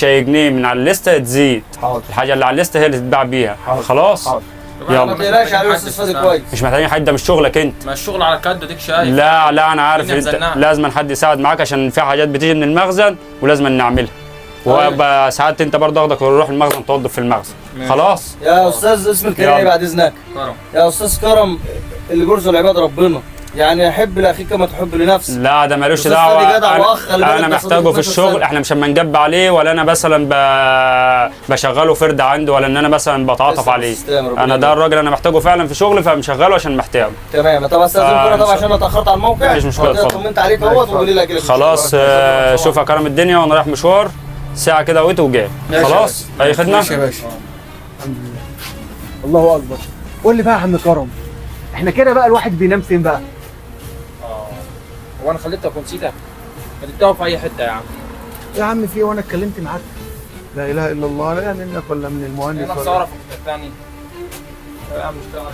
جنيه من على الليسته تزيد. حاضر. الحاجه اللي على الليسته هي اللي تتباع بيها. حاضر. خلاص. حاضر. يلا. ما تقلقش على الاستاذ فادي كويس. مش محتاجين حد، ده مش شغلك انت. ما الشغل على كده ديك شايف. لا لا انا عارف الدنيا انت مزنقة. لازم حد يساعد معاك عشان في حاجات بتيجي من المخزن ولازم نعملها. وساعات انت برضه اخدك ونروح المخزن توظف في المخزن. خلاص. يا استاذ اسم الكريم ايه بعد اذنك؟ كرم. يا استاذ كرم، اللي جرزه العباد ربنا، يعني يحب لاخيك كما تحب لنفسك. لا ده مالوش أستاذ دعوه. فادي جدع وأخ، خلي بالك انا ده محتاجه صديق في 12 الشغل، سنة. احنا مش اما نجب عليه ولا انا مثلا بشغله فرد عندي ولا ان انا مثلا بتعاطف تسلم، عليه. تسلم، ربنا انا ده يبارك. الراجل انا محتاجه فعلا في شغلي فمشغله عشان محتاجه. تمام. طب استاذنكم طبعا عشان انا اتاخرت على الموقع. مفيش مشكلة، كده اتفضل. طمنت عليك اهوت وقولي لي اجي. خلاص شوف يا كرم الدنيا وانا رايح مشوار ساعه كده وقت وجاي. ماشي يا خلاص اي خدمه. ماشي يا باشا. الحمد لله. الله اكبر. قول لي بقى يا عم كرم، احنا كده بقى الواحد بينام فين بقى؟ هو انا خليتك ونسيتك؟ ما تبداوا في اي حته يا عم. يا عم في وانا اتكلمت معاك؟ لا اله الا الله، لا منك ولا من المؤنث انا ولا بصرف في الثاني. يا عم اشتغل.